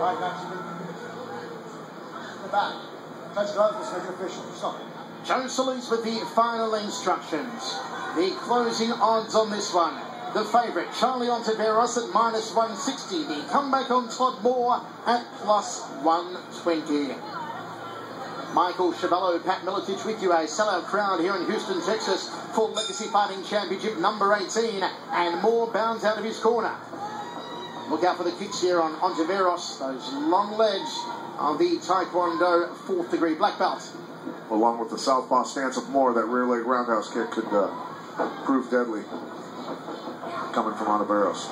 Right, that's the back. Touch gloves, let's make it official. Stop. Joe Solis with the final instructions. The closing odds on this one. The favourite, Charlie Ontiveros at -160. The comeback on Todd at +120. Michael Chavallo, Pat Miletich with you, a sellout crowd here in Houston, Texas for Legacy Fighting Championship number 18, and more bounds out of his corner. Look out for the kicks here on Ontiveros, those long legs of the Taekwondo 4th degree black belt. Along with the southpaw stance of Moore, that rear leg roundhouse kick could prove deadly coming from Ontiveros.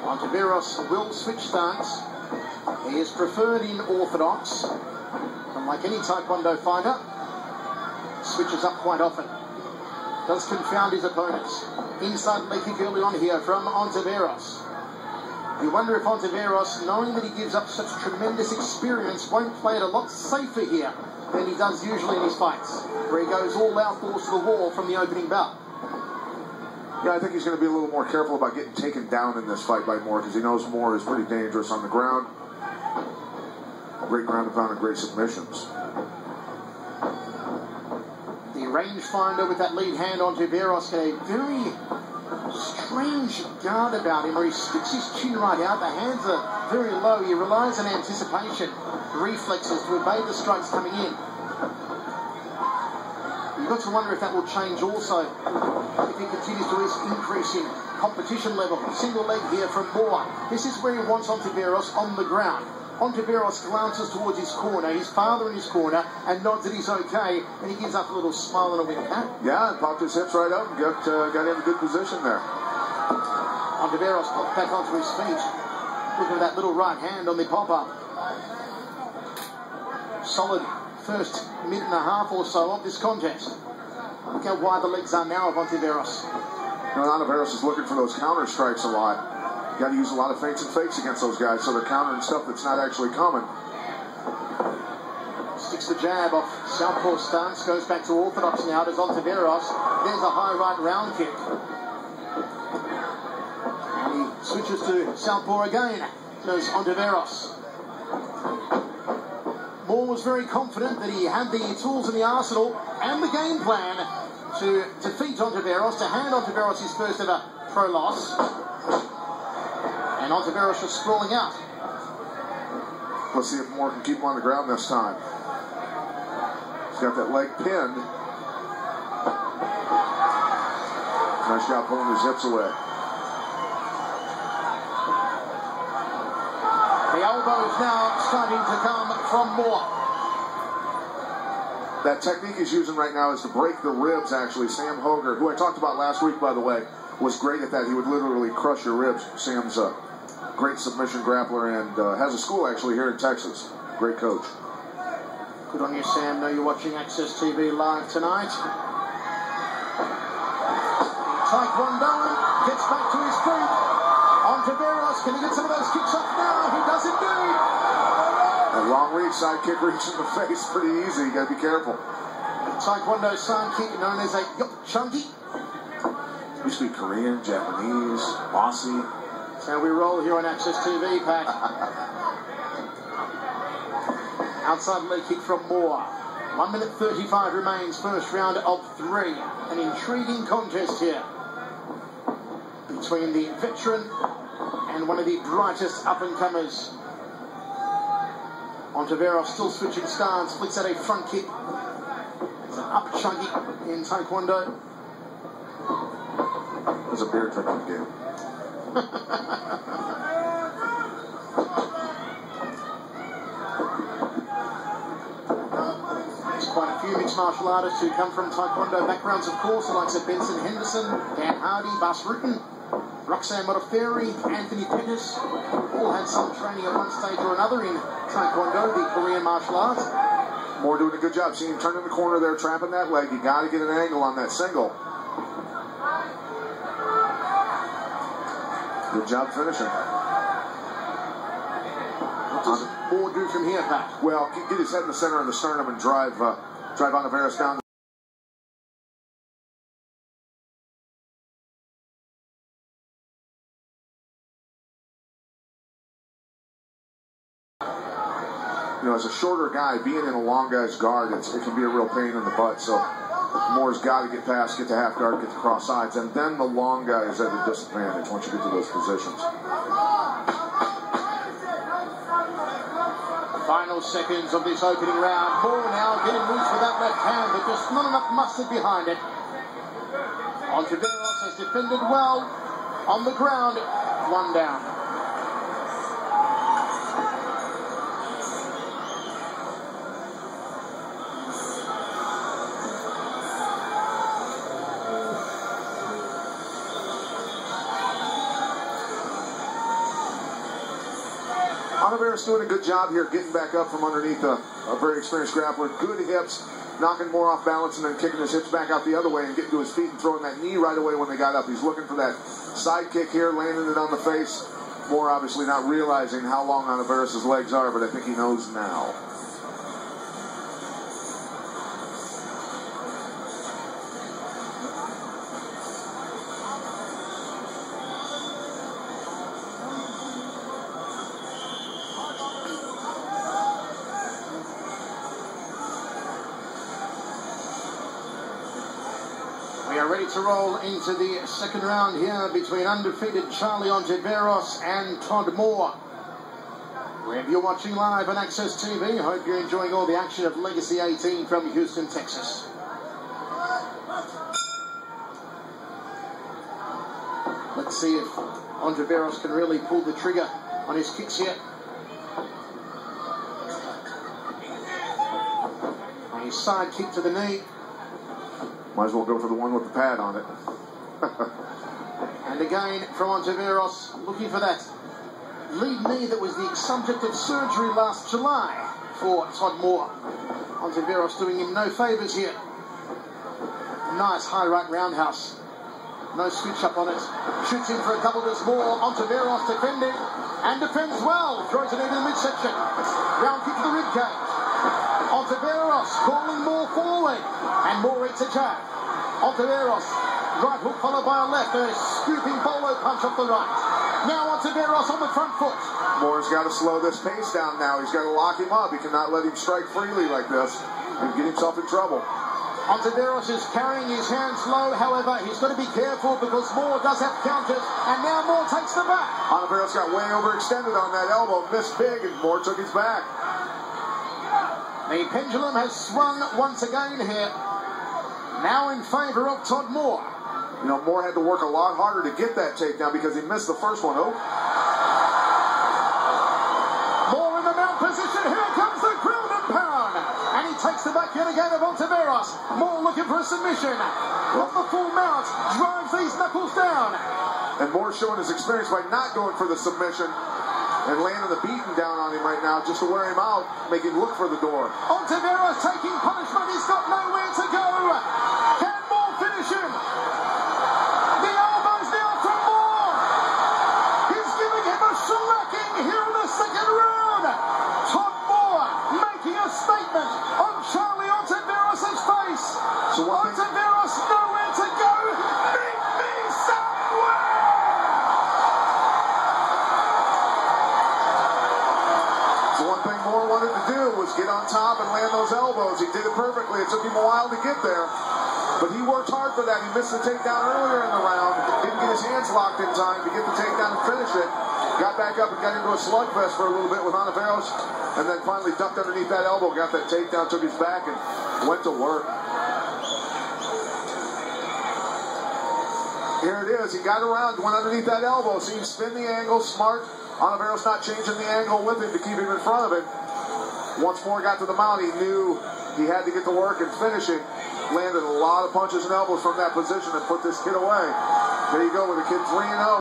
Ontiveros will switch stance. He is preferred in orthodox. Unlike any Taekwondo fighter, switches up quite often. Does confound his opponents. Inside leg kick early on here from Ontiveros. You wonder if Ontiveros, knowing that he gives up such tremendous experience, won't play it a lot safer here than he does usually in his fights, where he goes all out force to the wall from the opening bout. Yeah, I think he's going to be a little more careful about getting taken down in this fight by Moore, because he knows Moore is pretty dangerous on the ground. Great ground and pound and great submissions. The rangefinder with that lead hand on Ontiveros had a very strange guard about him, where he sticks his chin right out. The hands are very low. He relies on anticipation, reflexes to evade the strikes coming in. You've got to wonder if that will change also if he continues to increase in competition level. Single leg here from Moore. This is where he wants Ontiveros on the ground. Ontiveros glances towards his corner, his father in his corner, and nods that he's okay, and he gives up a little smile and a wink. Yeah, and popped his hips right up and got him in a good position there. Ontiveros popped back onto his feet. Look at that little right hand on the pop-up. Solid first minute and a half or so of this contest. Look how wide the legs are now of Ontiveros. Ontiveros is looking for those counter strikes a lot. You got to use a lot of feints and fakes against those guys, so they're countering stuff that's not actually coming. Sticks the jab off southpaw stance, goes back to orthodox now. There's Ontiveros. There's a high right round kick. And he switches to southpaw again. There's Ontiveros. Moore was very confident that he had the tools in the arsenal and the game plan to defeat Ontiveros, to hand Ontiveros his first ever pro loss. And Ontiveros just sprawling out. Let's see if Moore can keep him on the ground this time. He's got that leg pinned. Nice job pulling his hips away. The elbows now starting to come from Moore. That technique he's using right now is to break the ribs, actually. Sam Hoger, who I talked about last week, by the way, was great at that. He would literally crush your ribs. Sam's a great submission grappler and has a school, actually, here in Texas. Great coach. Good on you, Sam. Know you're watching Access TV live tonight. Taekwondoan gets back to his feet. Ontiveros, can he get some of those kicks off now? He does indeed. That long reach, side kick reach in the face, pretty easy. You got to be careful. Taekwondo side kick known as a yop chunky. Used to be Korean, Japanese, Aussie. That's how we roll here on Access TV, Pat. Outside leg kick from Moore. 1 minute 35 remains, first round of 3. An intriguing contest here between the veteran and one of the brightest up-and-comers. Ontiveros still switching stance, flicks out a front kick. It's an up chunky in Taekwondo. There's a beer trick in the game. There's quite a few mixed martial artists who come from Taekwondo backgrounds, of course, the likes of Benson Henderson, Dan Hardy, Bas Rutten, Roxanne Modafferi, Anthony Pettis, all had some training at one stage or another in Taekwondo, the Korean martial arts. Moore doing a good job. Seeing him turn in the corner there, trapping that leg. You got to get an angle on that single. Good job finishing. What does Moore do from here, Pat? Well, get his head in the center of the sternum and drive Ontiveros down. as a shorter guy, being in a long guy's guard, it can be a real pain in the butt. So Moore's got to get past, get to half guard, get to cross sides, and then the long guy is at a disadvantage once you get to those positions. Final seconds of this opening round. Moore now getting loose with that left hand, but just not enough mustard behind it. Ontiveros has defended well on the ground. One down. Ontiveros doing a good job here, getting back up from underneath a very experienced grappler. Good hips, knocking more off balance and then kicking his hips back out the other way and getting to his feet and throwing that knee right away when they got up. He's looking for that side kick here, landing it on the face. Moore obviously not realizing how long Ontiveros' legs are, but I think he knows now. We are ready to roll into the second round here between undefeated Charlie Ontiveros and Todd Moore. Wherever you're watching live on Access TV, hope you're enjoying all the action of Legacy 18 from Houston, Texas. Let's see if Ontiveros can really pull the trigger on his kicks here. On his side kick to the knee. Might as well go for the one with the pad on it. And again from Ontiveros, looking for that lead knee that was the subject of surgery last July for Todd Moore. Ontiveros doing him no favours here. Nice high right roundhouse. No switch up on it. Shoots in for a couple. There's more. Ontiveros defending and defends well. Throws it into the midsection. Round kick to the ribcage. Ontiveros calling Moore forward. And Moore eats a jab. Ontiveros, right hook followed by a left. A scooping bolo punch off the right. Now Ontiveros on the front foot. Moore's got to slow this pace down now. He's got to lock him up. He cannot let him strike freely like this and get himself in trouble. Ontiveros is carrying his hands low, however, he's got to be careful because Moore does have counters, and now Moore takes the back. Ontiveros got way overextended on that elbow, missed big, and Moore took his back. The pendulum has swung once again here, now in favour of Todd Moore. You know, Moore had to work a lot harder to get that takedown because he missed the first one. Oh. Moore in the mount position, here comes the ground and pound. And he takes the back yet again of Ontiveros. Moore looking for a submission. Off the full mount, drives these knuckles down. And Moore showing his experience by not going for the submission and landing the beating down on him right now just to wear him out, make him look for the door. Ontiveros taking punishment, he's got nowhere to go. Can Moore finish him? The elbows now from Moore. He's giving him a shellacking here in the second round. Todd Moore making a statement on Charlie Ontiveros' face. So Ontiveros nowhere to go. Meet me somewhere. So one thing Moore wanted to do was get on top and land those elbows. He did it perfectly. It took him a while to get there, but he worked hard for that. He missed the takedown earlier in the round. Didn't get his hands locked in time to get the takedown and finish it. Got back up and got into a slugfest for a little bit with Ontiveros, and then finally ducked underneath that elbow, got that takedown, took his back, and went to work. Here it is. He got around, went underneath that elbow. So he spin the angle, smart. Ontiveros not changing the angle with him to keep him in front of him. Once Moore got to the mount, he knew he had to get to work and finish it. Landed a lot of punches and elbows from that position and put this kid away. There you go with the kid 3-0.